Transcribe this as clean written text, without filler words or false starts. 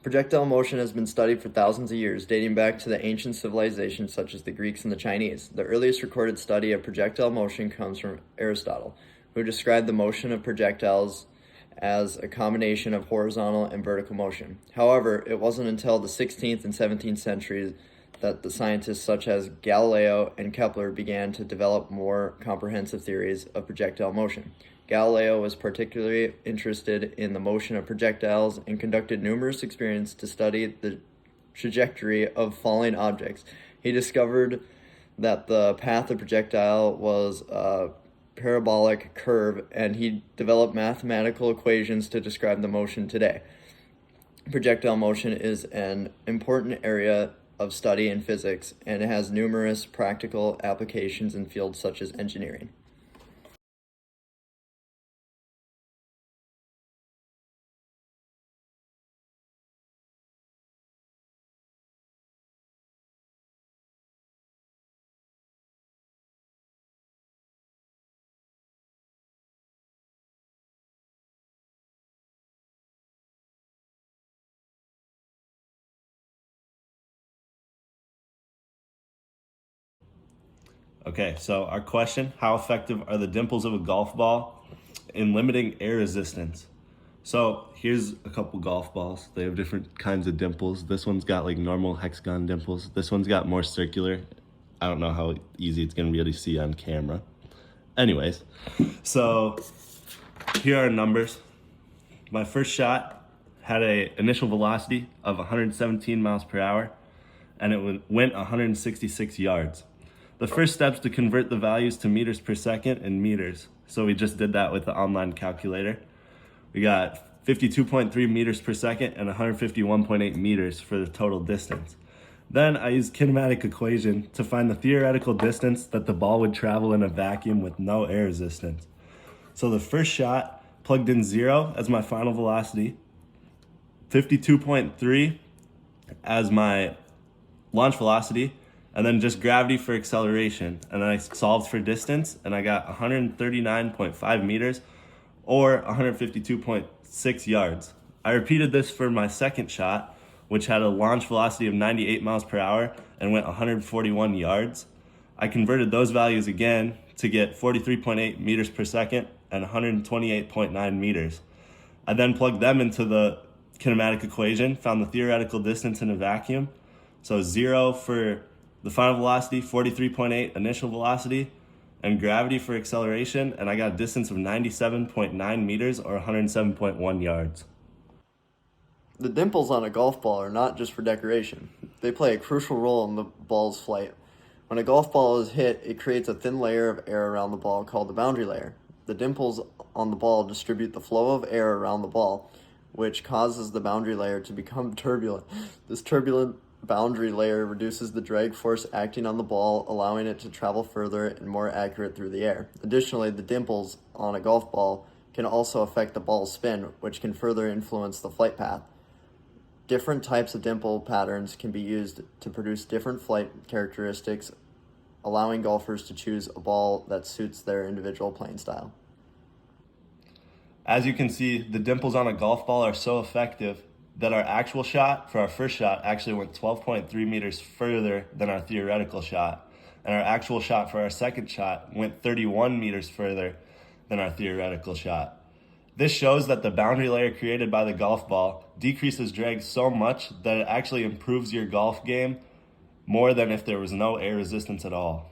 Projectile motion has been studied for thousands of years, dating back to the ancient civilizations such as the Greeks and the Chinese. The earliest recorded study of projectile motion comes from Aristotle, who described the motion of projectiles as a combination of horizontal and vertical motion. However, it wasn't until the 16th and 17th centuries that the scientists such as Galileo and Kepler began to develop more comprehensive theories of projectile motion. Galileo was particularly interested in the motion of projectiles and conducted numerous experiments to study the trajectory of falling objects. He discovered that the path of projectile was a parabolic curve, and he developed mathematical equations to describe the motion today. Projectile motion is an important area of study in physics, and it has numerous practical applications in fields such as engineering. Okay, so our question, how effective are the dimples of a golf ball in limiting air resistance? So here's a couple golf balls. They have different kinds of dimples. This one's got like normal hexagon dimples. This one's got more circular. I don't know how easy it's gonna be to see on camera. Anyways, so here are numbers. My first shot had an initial velocity of 117 miles per hour, and it went 166 yards. The first steps to convert the values to meters per second and meters. So we just did that with the online calculator. We got 52.3 meters per second and 151.8 meters for the total distance. Then I used kinematic equation to find the theoretical distance that the ball would travel in a vacuum with no air resistance. So the first shot plugged in 0 as my final velocity, 52.3 as my launch velocity, and then just gravity for acceleration. And then I solved for distance, and I got 139.5 meters or 152.6 yards. I repeated this for my second shot, which had a launch velocity of 98 miles per hour and went 141 yards. I converted those values again to get 43.8 meters per second and 128.9 meters. I then plugged them into the kinematic equation, found the theoretical distance in a vacuum. So 0 for the final velocity, 43.8 initial velocity, and gravity for acceleration, and I got a distance of 97.9 meters or 107.1 yards. The dimples on a golf ball are not just for decoration. They play a crucial role in the ball's flight. When a golf ball is hit, it creates a thin layer of air around the ball called the boundary layer. The dimples on the ball distribute the flow of air around the ball, which causes the boundary layer to become turbulent. This turbulent boundary layer reduces the drag force acting on the ball, allowing it to travel further and more accurate through the air. Additionally, the dimples on a golf ball can also affect the ball's spin, which can further influence the flight path. Different types of dimple patterns can be used to produce different flight characteristics, allowing golfers to choose a ball that suits their individual playing style. As you can see, the dimples on a golf ball are so effective that our actual shot for our first shot actually went 12.3 meters further than our theoretical shot. And our actual shot for our second shot went 31 meters further than our theoretical shot. This shows that the boundary layer created by the golf ball decreases drag so much that it actually improves your golf game more than if there was no air resistance at all.